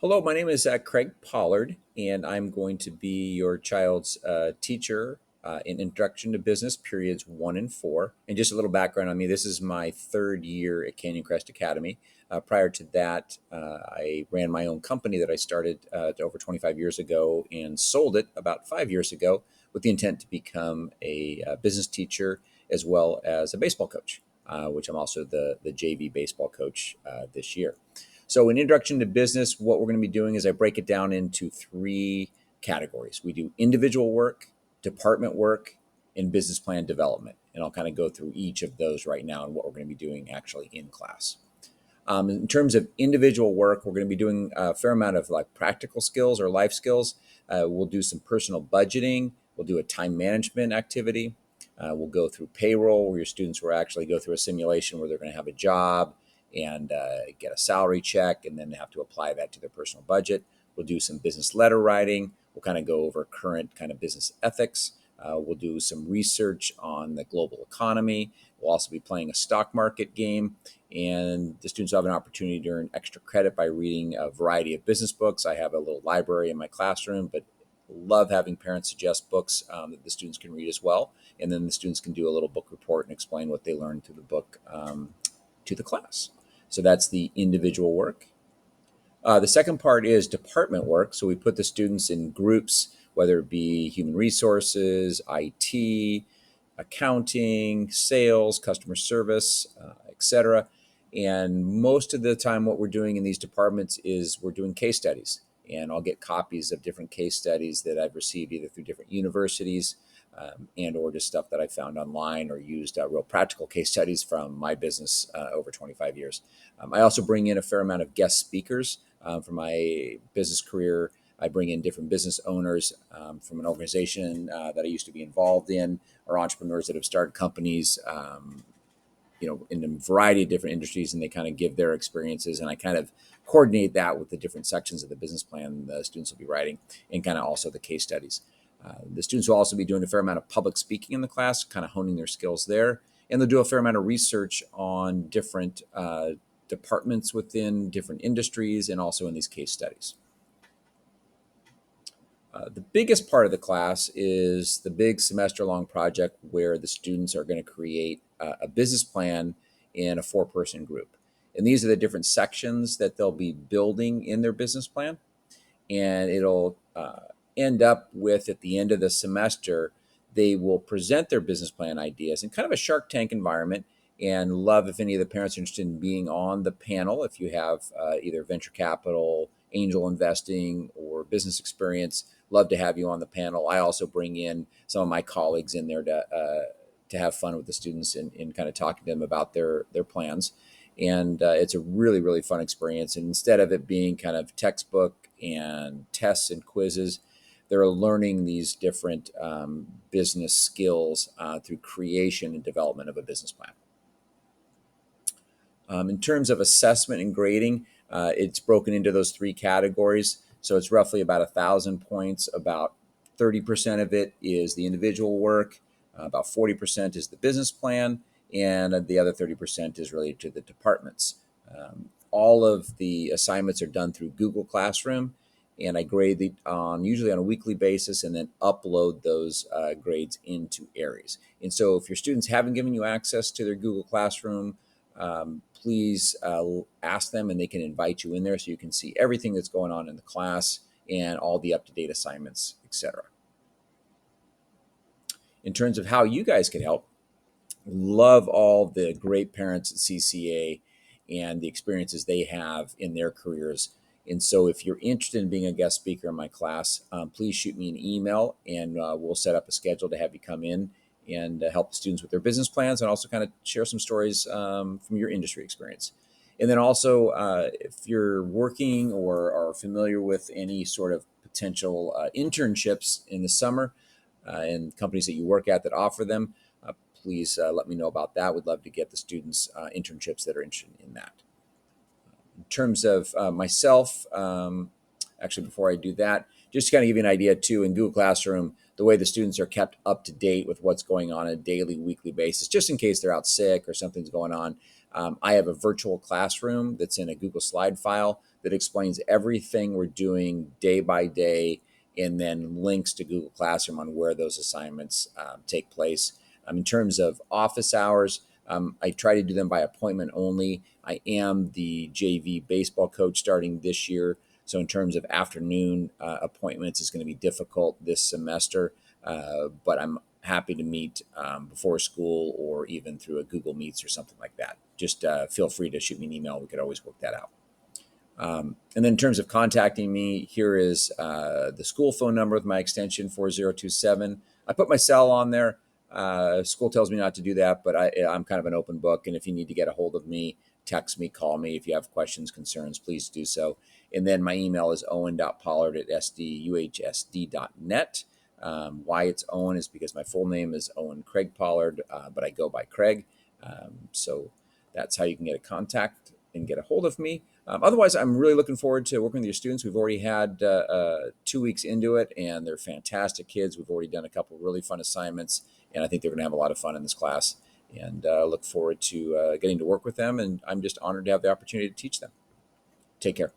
Hello, my name is Craig Pollard, and I'm going to be your child's teacher in Introduction to Business periods 1 and 4. And just a little background on me, this is my third year at Canyon Crest Academy. Prior to that, I ran my own company that I started over 25 years ago and sold it about 5 years ago with the intent to become a business teacher as well as a baseball coach, which I'm also the JV baseball coach this year. So, in Introduction to Business, what we're going to be doing is I break it down into three categories. We do individual work, department work, and business plan development. And I'll kind of go through each of those right now and what we're going to be doing actually in class. In terms of individual work, we're going to be doing a fair amount of like practical skills or life skills. We'll do some personal budgeting. We'll do a time management activity. We'll go through payroll, where your students will actually go through a simulation where they're going to have a job and get a salary check and then have to apply that to their personal budget. We'll do some business letter writing. We'll kind of go over current kind of business ethics. We'll do some research on the global economy. We'll also be playing a stock market game, and the students will have an opportunity to earn extra credit by reading a variety of business books. I have a little library in my classroom, but love having parents suggest books that the students can read as well. And then the students can do a little book report and explain what they learned through the book to the class. So that's the individual work. The second part is department work. So we put the students in groups, whether it be human resources, IT, accounting, sales, customer service, etc. And most of the time, what we're doing in these departments is we're doing case studies. And I'll get copies of different case studies that I've received either through different universities and or just stuff that I found online or used real practical case studies from my business over 25 years. I also bring in a fair amount of guest speakers from my business career. I bring in different business owners from an organization that I used to be involved in, or entrepreneurs that have started companies, in a variety of different industries, and they kind of give their experiences, and I kind of coordinate that with the different sections of the business plan the students will be writing, and kind of also the case studies. The students will also be doing a fair amount of public speaking in the class, kind of honing their skills there, and they'll do a fair amount of research on different departments within different industries, and also in these case studies. The biggest part of the class is the big semester-long project where the students are going to create a business plan in a four-person group. And these are the different sections that they'll be building in their business plan. And it'll end up with, at the end of the semester, they will present their business plan ideas in kind of a Shark Tank environment. And love if any of the parents are interested in being on the panel, if you have either venture capital, angel investing, or business experience, love to have you on the panel. I also bring in some of my colleagues in there to have fun with the students and kind of talking to them about their plans. And it's a really, really fun experience. And instead of it being kind of textbook and tests and quizzes, they're learning these different business skills through creation and development of a business plan. In terms of assessment and grading, it's broken into those three categories. So it's roughly about 1,000 points. About 30% of it is the individual work, about 40% is the business plan, and the other 30% is related to the departments. All of the assignments are done through Google Classroom, and I grade usually on a weekly basis, and then upload those grades into Aries. And so if your students haven't given you access to their Google Classroom, please ask them, and they can invite you in there so you can see everything that's going on in the class and all the up-to-date assignments, etc. In terms of how you guys can help, love all the great parents at CCA and the experiences they have in their careers. And so if you're interested in being a guest speaker in my class, please shoot me an email, and we'll set up a schedule to have you come in and help the students with their business plans, and also kind of share some stories from your industry experience. And then also, if you're working or are familiar with any sort of potential internships in the summer and companies that you work at that offer them, please let me know about that. We'd love to get the students internships that are interested in that. In terms of myself, actually, before I do that, just to kind of give you an idea too, in Google Classroom, the way the students are kept up to date with what's going on a daily, weekly basis, just in case they're out sick or something's going on. I have a virtual classroom that's in a Google slide file that explains everything we're doing day by day, and then links to Google Classroom on where those assignments take place. In terms of office hours, I try to do them by appointment only. I am the JV baseball coach starting this year. So, in terms of afternoon appointments, it's going to be difficult this semester, but I'm happy to meet before school or even through a Google Meets or something like that. Just feel free to shoot me an email. We could always work that out. And then in terms of contacting me, here is the school phone number with my extension 4027. I put my cell on there. School tells me not to do that, but I'm kind of an open book. And if you need to get a hold of me, text me, call me. If you have questions, concerns, please do so. And then my email is owen.pollard@sduhsd.net. Why it's Owen is because my full name is Owen Craig Pollard, but I go by Craig. So that's how you can get a contact and get a hold of me. Otherwise, I'm really looking forward to working with your students. We've already had 2 weeks into it, and they're fantastic kids. We've already done a couple of really fun assignments, and I think they're going to have a lot of fun in this class. And look forward to getting to work with them. And I'm just honored to have the opportunity to teach them. Take care.